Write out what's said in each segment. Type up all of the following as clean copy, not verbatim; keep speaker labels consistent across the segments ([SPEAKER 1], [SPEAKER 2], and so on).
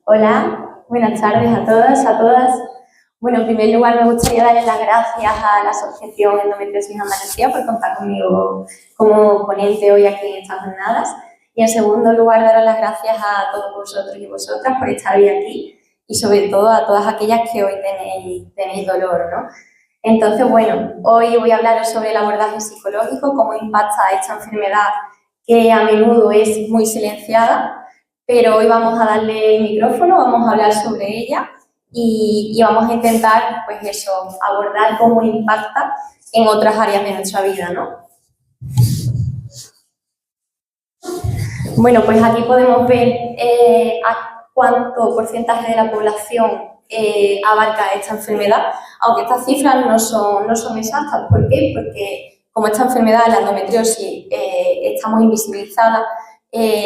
[SPEAKER 1] Hola, buenas tardes a todos, a todas. Bueno, en primer lugar me gustaría darles las gracias a la Asociación Endometriosis Andalucía por contar conmigo como ponente hoy aquí en estas jornadas. Y en segundo lugar, daros las gracias a todos vosotros y vosotras por estar hoy aquí y sobre todo a todas aquellas que hoy tenéis dolor, ¿no? Entonces, bueno, hoy voy a hablaros sobre el abordaje psicológico, cómo impacta esta enfermedad que a menudo es muy silenciada, pero hoy vamos a darle el micrófono, vamos a hablar sobre ella y vamos a intentar, pues eso, abordar cómo impacta en otras áreas de nuestra vida, ¿no? Bueno, pues aquí podemos ver a cuánto porcentaje de la población abarca esta enfermedad, aunque estas cifras no son exactas. ¿Por qué? Porque como esta enfermedad, la endometriosis, está muy invisibilizada,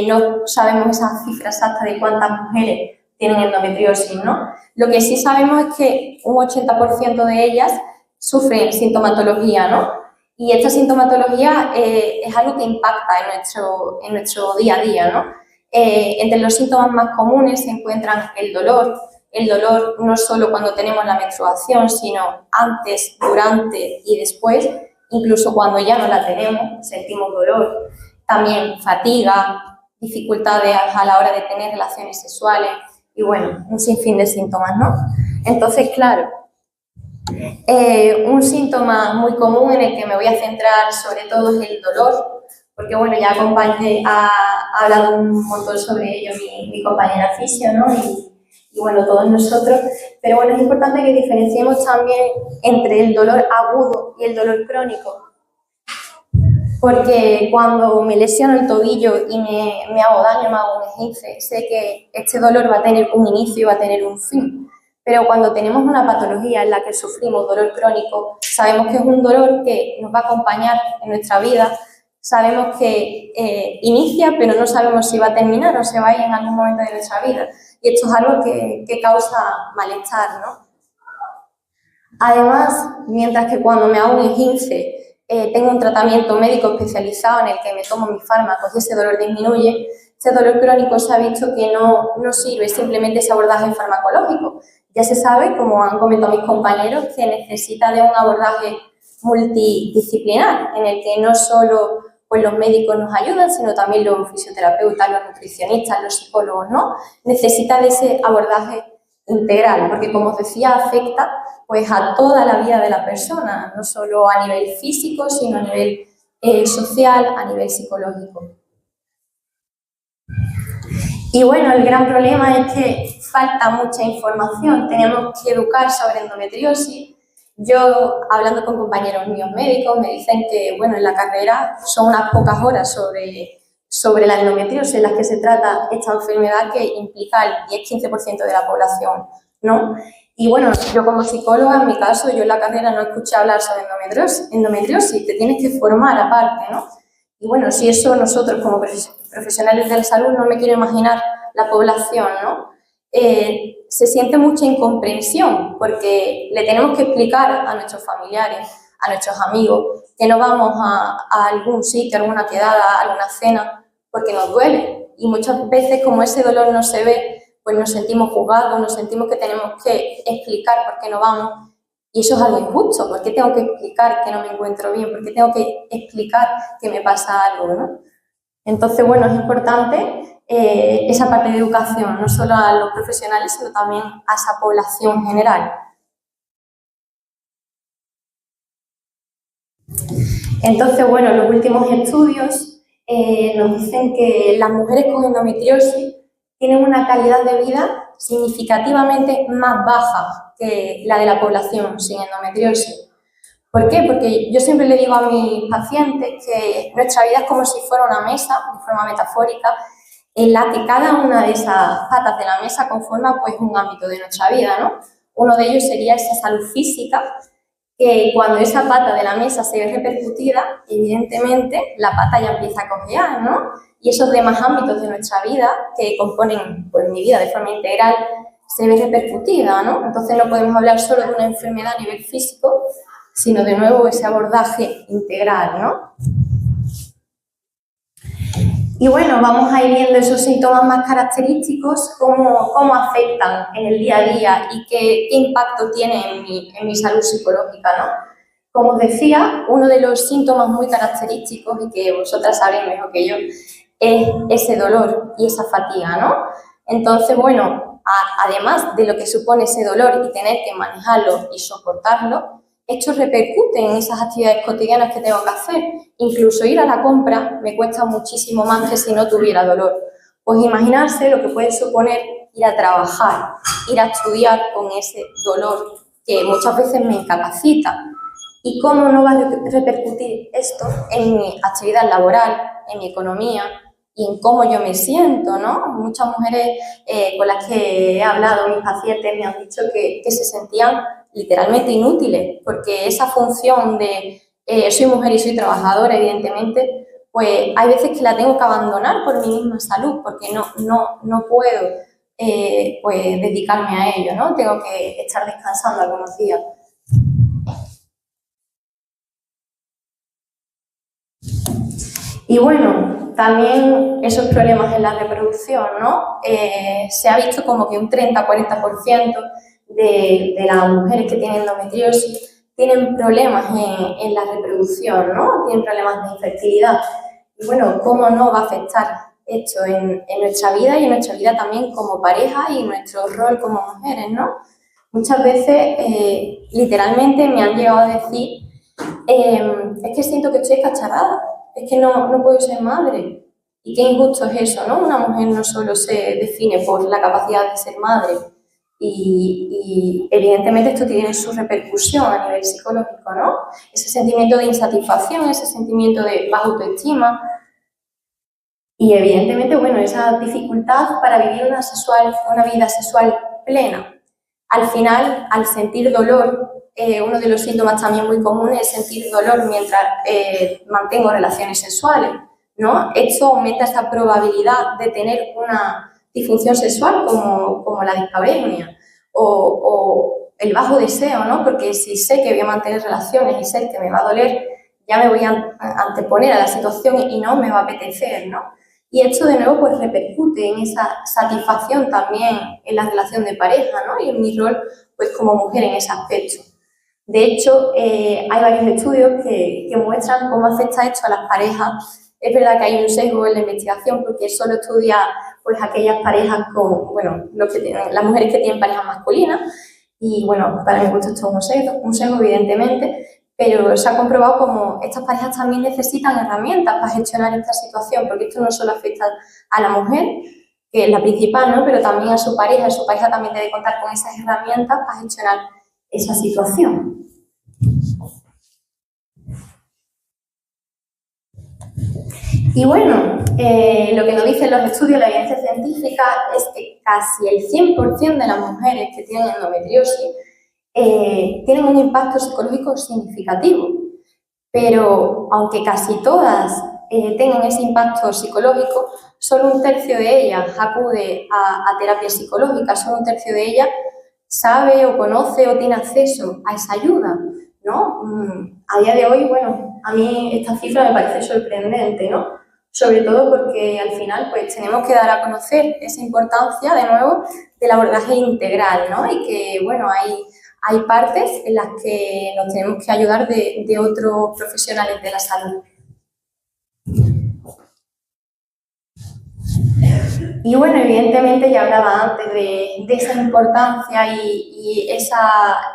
[SPEAKER 1] no sabemos esas cifras exactas de cuántas mujeres tienen endometriosis, ¿no? Lo que sí sabemos es que un 80% de ellas sufren sintomatología, ¿no? Y esta sintomatología es algo que impacta en nuestro día a día, ¿no? Entre los síntomas más comunes se encuentran el dolor no solo cuando tenemos la menstruación, sino antes, durante y después, incluso cuando ya no la tenemos, sentimos dolor. También fatiga, dificultades a la hora de tener relaciones sexuales y, bueno, un sinfín de síntomas, ¿no? Entonces, claro, un síntoma muy común en el que me voy a centrar sobre todo es el dolor, porque bueno, ya ha hablado un montón sobre ello mi compañera fisio, ¿no? Y bueno, todos nosotros, pero bueno, es importante que diferenciemos también entre el dolor agudo y el dolor crónico, porque cuando me lesiono el tobillo y me hago daño, me hago un esguince, sé que este dolor va a tener un inicio y va a tener un fin. Pero cuando tenemos una patología en la que sufrimos dolor crónico, sabemos que es un dolor que nos va a acompañar en nuestra vida, sabemos que inicia, pero no sabemos si va a terminar o se va a ir en algún momento de nuestra vida. Y esto es algo que causa malestar, ¿no? Además, mientras que cuando me hago un esguince tengo un tratamiento médico especializado en el que me tomo mis fármacos y ese dolor disminuye, este dolor crónico se ha visto que no sirve simplemente ese abordaje farmacológico. Ya se sabe, como han comentado mis compañeros, que necesita de un abordaje multidisciplinar, en el que no solo pues, los médicos nos ayudan, sino también los fisioterapeutas, los nutricionistas, los psicólogos, ¿no? Necesita de ese abordaje integral, porque como os decía, afecta pues, a toda la vida de la persona, no solo a nivel físico, sino a nivel social, a nivel psicológico. Y bueno, el gran problema es que falta mucha información, tenemos que educar sobre endometriosis. Yo, hablando con compañeros míos médicos, me dicen que, bueno, en la carrera son unas pocas horas sobre la endometriosis en las que se trata esta enfermedad que implica el 10-15% de la población, ¿no? Y bueno, yo como psicóloga, en mi caso, yo en la carrera no escuché hablar sobre endometriosis, te tienes que formar aparte, ¿no? Y bueno, si eso nosotros como profesionales de la salud, no me quiero imaginar la población, ¿no? Se siente mucha incomprensión porque le tenemos que explicar a nuestros familiares, a nuestros amigos, que no vamos a algún sitio, a alguna quedada, a alguna cena, porque nos duele. Y muchas veces, como ese dolor no se ve, pues nos sentimos juzgados, nos sentimos que tenemos que explicar por qué no vamos. Y eso es algo injusto. ¿Por qué tengo que explicar que no me encuentro bien? ¿Por qué tengo que explicar que me pasa algo, ¿no? Entonces, bueno, es importante esa parte de educación, no solo a los profesionales, sino también a esa población general. Entonces, bueno, los últimos estudios nos dicen que las mujeres con endometriosis tienen una calidad de vida significativamente más baja que la de la población sin endometriosis. ¿Por qué? Porque yo siempre le digo a mis pacientes que nuestra vida es como si fuera una mesa, de forma metafórica, en la que cada una de esas patas de la mesa conforma pues, un ámbito de nuestra vida, ¿no? Uno de ellos sería esa salud física, que cuando esa pata de la mesa se ve repercutida, evidentemente la pata ya empieza a cojear, ¿no? Y esos demás ámbitos de nuestra vida, que componen pues, mi vida de forma integral, se ve repercutida, ¿no? Entonces no podemos hablar solo de una enfermedad a nivel físico, sino de nuevo ese abordaje integral, ¿no? Y bueno, vamos a ir viendo esos síntomas más característicos, cómo afectan en el día a día y qué impacto tiene en mi salud psicológica, ¿no? Como os decía, uno de los síntomas muy característicos y que vosotras sabréis mejor que yo es ese dolor y esa fatiga, ¿no? Entonces, bueno, además de lo que supone ese dolor y tener que manejarlo y soportarlo, esto repercute en esas actividades cotidianas que tengo que hacer. Incluso ir a la compra me cuesta muchísimo más que si no tuviera dolor. Pues imaginarse lo que puede suponer ir a trabajar, ir a estudiar con ese dolor que muchas veces me incapacita. ¿Y cómo no va a repercutir esto en mi actividad laboral, en mi economía y en cómo yo me siento, ¿no? Muchas mujeres con las que he hablado, mis pacientes, me han dicho que se sentían literalmente inútiles, porque esa función de soy mujer y soy trabajadora, evidentemente, pues hay veces que la tengo que abandonar por mi misma salud, porque no puedo pues dedicarme a ello, ¿no? Tengo que estar descansando algunos días. Y bueno, también esos problemas en la reproducción, ¿no? Se ha visto como que un 30-40% de las mujeres que tienen endometriosis tienen problemas en la reproducción, ¿no? Tienen problemas de infertilidad. Y bueno, ¿cómo no va a afectar esto en nuestra vida y en nuestra vida también como pareja y nuestro rol como mujeres, ¿no? Muchas veces, literalmente, me han llegado a decir es que siento que estoy escacharrada, es que no puedo ser madre. Y qué injusto es eso, ¿no? Una mujer no solo se define por la capacidad de ser madre y evidentemente esto tiene su repercusión a nivel psicológico, ¿no? Ese sentimiento de insatisfacción, ese sentimiento de baja autoestima y evidentemente, bueno, esa dificultad para vivir una vida sexual plena. Al final, al sentir dolor, uno de los síntomas también muy comunes es sentir dolor mientras mantengo relaciones sexuales, ¿no? Esto aumenta esa probabilidad de tener una disfunción sexual como la dispareunia o el bajo deseo, ¿no? Porque si sé que voy a mantener relaciones y sé que me va a doler, ya me voy a anteponer a la situación y no me va a apetecer, ¿no? Y esto de nuevo pues repercute en esa satisfacción también en la relación de pareja, ¿no? Y en mi rol pues como mujer en ese aspecto. De hecho, hay varios estudios que muestran cómo afecta esto a las parejas. Es verdad que hay un sesgo en la investigación porque solo estudia pues aquellas parejas con, bueno, las mujeres que tienen parejas masculinas y bueno, para mi gusto esto es un sesgo evidentemente, pero se ha comprobado como estas parejas también necesitan herramientas para gestionar esta situación, porque esto no solo afecta a la mujer, que es la principal, ¿no? Pero también a su pareja también debe contar con esas herramientas para gestionar esa situación. Y bueno, lo que nos dicen los estudios, la evidencia científica, es que casi el 100% de las mujeres que tienen endometriosis tienen un impacto psicológico significativo, pero aunque casi todas tengan ese impacto psicológico, solo un tercio de ellas acude a terapia psicológica, solo un tercio de ellas sabe o conoce o tiene acceso a esa ayuda, ¿no? A día de hoy, bueno, a mí esta cifra me parece sorprendente, ¿no? Sobre todo porque al final pues tenemos que dar a conocer esa importancia, de nuevo, del abordaje integral, ¿no? Y que, bueno, hay partes en las que nos tenemos que ayudar de otros profesionales de la salud. Y bueno, evidentemente ya hablaba antes de esa importancia y esa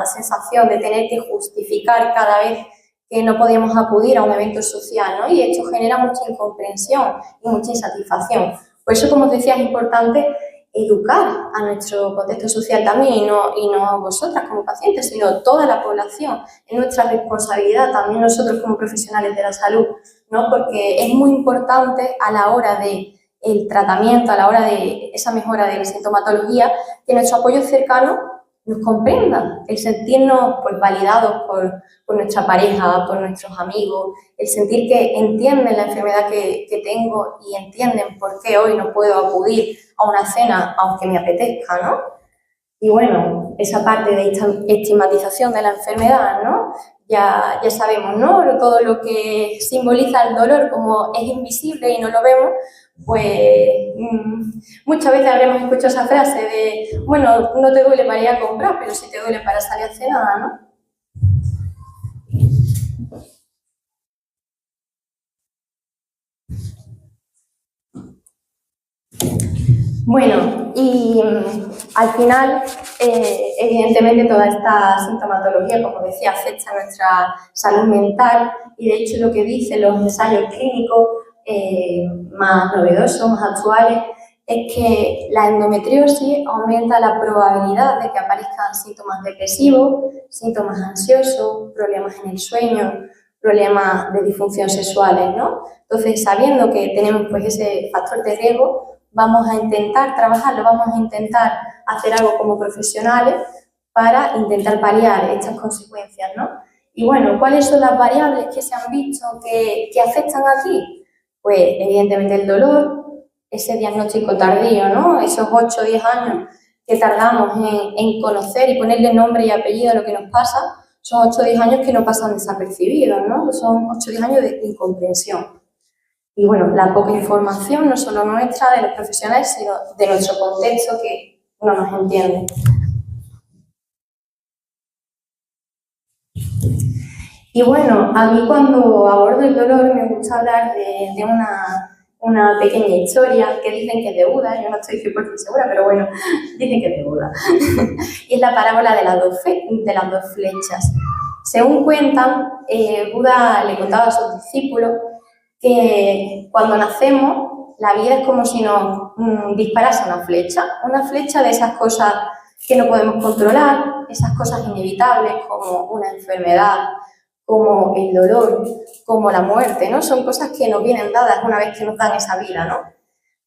[SPEAKER 1] sensación de tener que justificar cada vez que no podíamos acudir a un evento social, ¿no? Y esto genera mucha incomprensión y mucha insatisfacción. Por eso, como os decía, es importante educar a nuestro contexto social también y no vosotras como pacientes, sino toda la población. Es nuestra responsabilidad también nosotros como profesionales de la salud, ¿no? Porque es muy importante a la hora de el tratamiento, a la hora de esa mejora de la sintomatología, que nuestro apoyo cercano nos comprenda, el sentirnos pues, validados por nuestra pareja, por nuestros amigos, el sentir que entienden la enfermedad que tengo y entienden por qué hoy no puedo acudir a una cena aunque me apetezca, ¿no? Y bueno, esa parte de estigmatización de la enfermedad, ¿no? ya sabemos, ¿no? Todo lo que simboliza el dolor, como es invisible y no lo vemos, pues muchas veces habremos escuchado esa frase de, bueno, no te duele para ir a comprar, pero sí te duele para salir a cenar, ¿no? Bueno, y al final, evidentemente, toda esta sintomatología, como decía, afecta a nuestra salud mental y, de hecho, lo que dicen los ensayos clínicos más novedosos, más actuales, es que la endometriosis aumenta la probabilidad de que aparezcan síntomas depresivos, síntomas ansiosos, problemas en el sueño, problemas de disfunción sexuales, ¿no? Entonces, sabiendo que tenemos pues ese factor de riesgo, vamos a intentar trabajarlo, vamos a intentar hacer algo como profesionales para intentar paliar estas consecuencias, ¿no? Y bueno, ¿cuáles son las variables que se han visto que afectan aquí? Pues evidentemente el dolor, ese diagnóstico tardío, ¿no? Esos 8 o 10 años que tardamos en conocer y ponerle nombre y apellido a lo que nos pasa, son 8 o 10 años que no pasan desapercibidos, ¿no? Son 8 o 10 años de incomprensión. Y bueno, la poca información, no solo nuestra, de los profesionales, sino de nuestro contexto que no nos entiende. Y bueno, a mí cuando abordo el dolor me gusta hablar de una pequeña historia que dicen que es de Buda, yo no estoy 100% segura, pero bueno, dicen que es de Buda. Y es la parábola de las dos flechas. Según cuentan, Buda le contaba a sus discípulos que cuando nacemos la vida es como si nos disparase una flecha de esas cosas que no podemos controlar, esas cosas inevitables como una enfermedad, como el dolor, como la muerte, ¿no? Son cosas que nos vienen dadas una vez que nos dan esa vida, ¿no?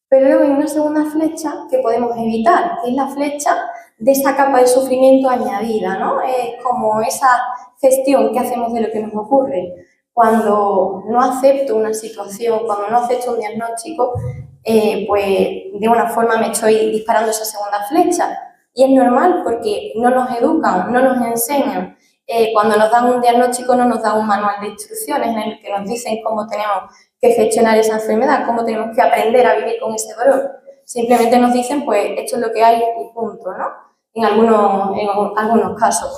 [SPEAKER 1] Pero luego hay una segunda flecha que podemos evitar, que es la flecha de esa capa de sufrimiento añadida, ¿no? Es como esa gestión que hacemos de lo que nos ocurre. Cuando no acepto una situación, cuando no acepto un diagnóstico, pues de una forma me estoy disparando esa segunda flecha. Y es normal porque no nos educan, no nos enseñan. Cuando nos dan un diagnóstico no nos dan un manual de instrucciones en el que nos dicen cómo tenemos que gestionar esa enfermedad, cómo tenemos que aprender a vivir con ese dolor. Simplemente nos dicen, pues, esto es lo que hay y punto, ¿no? En algunos casos,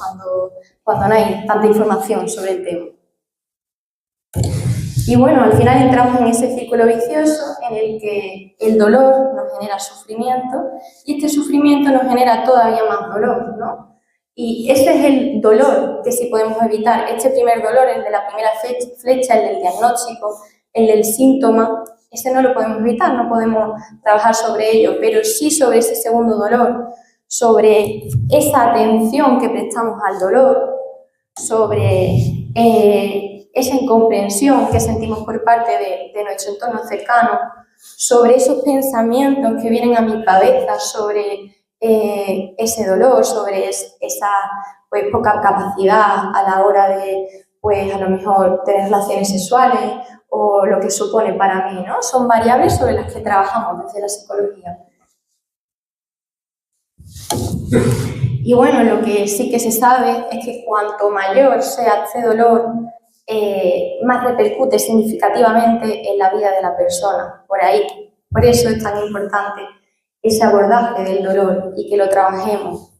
[SPEAKER 1] cuando no hay tanta información sobre el tema. Y bueno, al final entramos en ese círculo vicioso en el que el dolor nos genera sufrimiento y este sufrimiento nos genera todavía más dolor, ¿no? Y ese es el dolor que sí podemos evitar. Este primer dolor, el de la primera flecha, el del diagnóstico, el del síntoma, ese no lo podemos evitar, no podemos trabajar sobre ello, pero sí sobre ese segundo dolor, sobre esa atención que prestamos al dolor, sobre esa incomprensión que sentimos por parte de nuestro entorno cercano, sobre esos pensamientos que vienen a mi cabeza sobre ese dolor, sobre esa pues, poca capacidad a la hora de, pues, a lo mejor tener relaciones sexuales o lo que supone para mí, ¿no? Son variables sobre las que trabajamos desde la psicología. Y bueno, lo que sí que se sabe es que cuanto mayor sea este dolor, más repercute significativamente en la vida de la persona, por ahí. Por eso es tan importante ese abordaje del dolor y que lo trabajemos.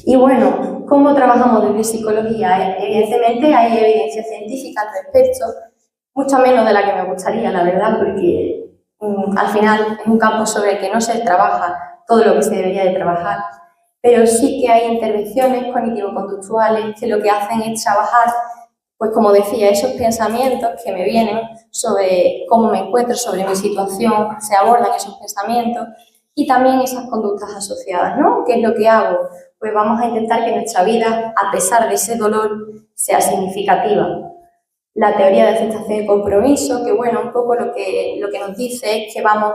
[SPEAKER 1] Y bueno, ¿cómo trabajamos desde psicología? Evidentemente hay evidencia científica al respecto, mucha menos de la que me gustaría, la verdad, porque al final es un campo sobre el que no se trabaja todo lo que se debería de trabajar, pero sí que hay intervenciones cognitivo-conductuales que lo que hacen es trabajar, pues como decía, esos pensamientos que me vienen sobre cómo me encuentro, sobre mi situación, se abordan esos pensamientos y también esas conductas asociadas, ¿no? ¿Qué es lo que hago? Pues vamos a intentar que nuestra vida, a pesar de ese dolor, sea significativa. La teoría de aceptación y compromiso, que bueno, un poco lo que nos dice es que vamos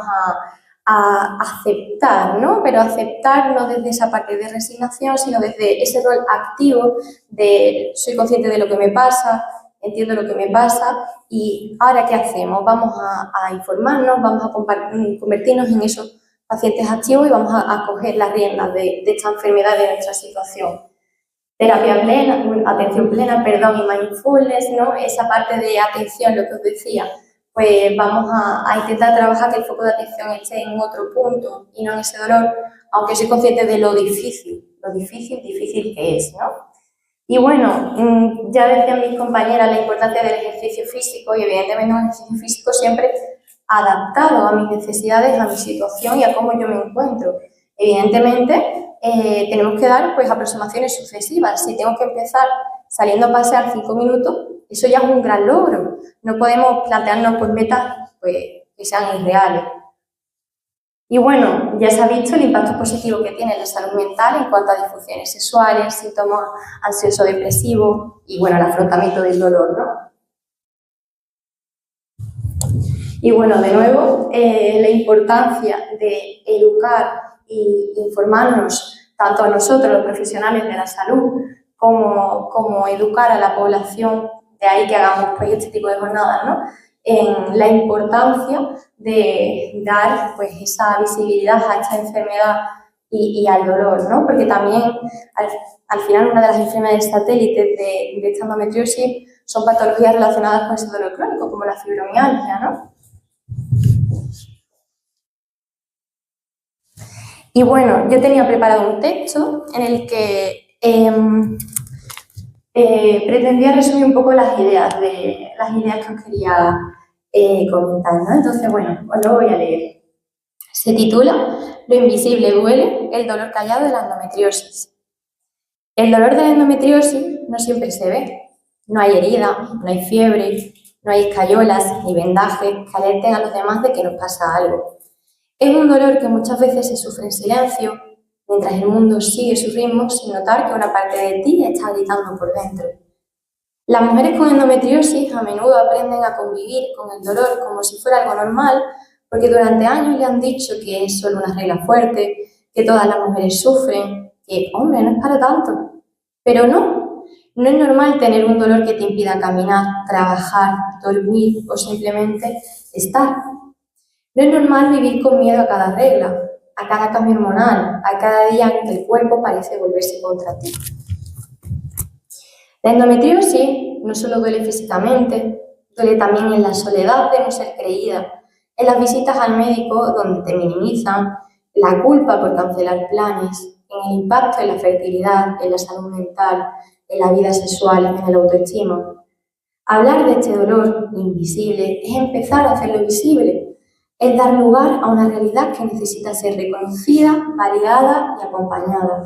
[SPEAKER 1] a aceptar, ¿no? Pero aceptar no desde esa parte de resignación, sino desde ese rol activo de soy consciente de lo que me pasa, entiendo lo que me pasa y ahora ¿qué hacemos? Vamos a informarnos, vamos a convertirnos en esos pacientes activos y vamos a coger las riendas de esta enfermedad, de nuestra situación. Terapia plena, atención plena, perdón, y mindfulness, ¿no? Esa parte de atención, lo que os decía, pues vamos a intentar trabajar que el foco de atención esté en otro punto y no en ese dolor, aunque soy consciente de lo difícil que es, ¿no? Y bueno, ya decían mis compañeras la importancia del ejercicio físico y evidentemente un ejercicio físico siempre adaptado a mis necesidades, a mi situación y a cómo yo me encuentro. Evidentemente, tenemos que dar pues aproximaciones sucesivas. Si tengo que empezar saliendo a pasear 5 minutos, eso ya es un gran logro. No podemos plantearnos pues metas pues, que sean irreales. Y bueno, ya se ha visto el impacto positivo que tiene la salud mental en cuanto a disfunciones sexuales, síntomas ansioso-depresivos y bueno, el afrontamiento del dolor, ¿no? Y bueno, de nuevo, la importancia de educar e informarnos tanto a nosotros, los profesionales de la salud, como educar a la población, de ahí que hagamos pues, este tipo de jornadas, ¿no? En la importancia de dar pues, esa visibilidad a esta enfermedad y al dolor, ¿no? Porque también, al final, una de las enfermedades satélites de esta endometriosis son patologías relacionadas con ese dolor crónico, como la fibromialgia, ¿no? Y bueno, yo tenía preparado un texto en el que pretendía resumir un poco las ideas que os quería comentar, ¿no? Entonces, bueno, os lo voy a leer. Se titula Lo invisible duele, el dolor callado de la endometriosis. El dolor de la endometriosis no siempre se ve. No hay herida, no hay fiebre, no hay escayolas ni vendajes que alerten a los demás de que nos pasa algo. Es un dolor que muchas veces se sufre en silencio, mientras el mundo sigue su ritmo sin notar que una parte de ti está gritando por dentro. Las mujeres con endometriosis a menudo aprenden a convivir con el dolor como si fuera algo normal, porque durante años le han dicho que es solo una regla fuerte, que todas las mujeres sufren, que, hombre, no es para tanto. Pero no es normal tener un dolor que te impida caminar, trabajar, dormir o simplemente estar. No es normal vivir con miedo a cada regla, a cada cambio hormonal, a cada día en que el cuerpo parece volverse contra ti. La endometriosis no solo duele físicamente, duele también en la soledad de no ser creída, en las visitas al médico donde te minimizan, la culpa por cancelar planes, en el impacto en la fertilidad, en la salud mental, en la vida sexual, en el autoestima. Hablar de este dolor invisible es empezar a hacerlo visible, es dar lugar a una realidad que necesita ser reconocida, validada y acompañada.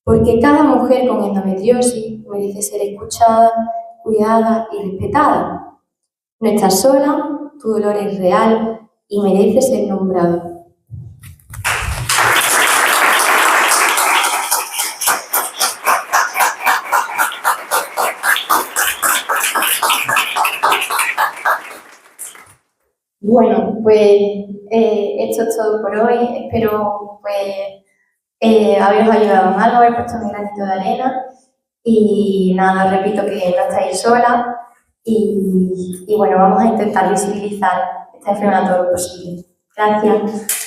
[SPEAKER 1] Porque cada mujer con endometriosis merece ser escuchada, cuidada y respetada. No estás sola, tu dolor es real y merece ser nombrado. Bueno, pues esto es todo por hoy. Espero pues, haberos ayudado en algo, haber puesto mi granito de arena. Y nada, repito que no estáis solas y bueno, vamos a intentar visibilizar esta enfermedad todo lo posible. Gracias.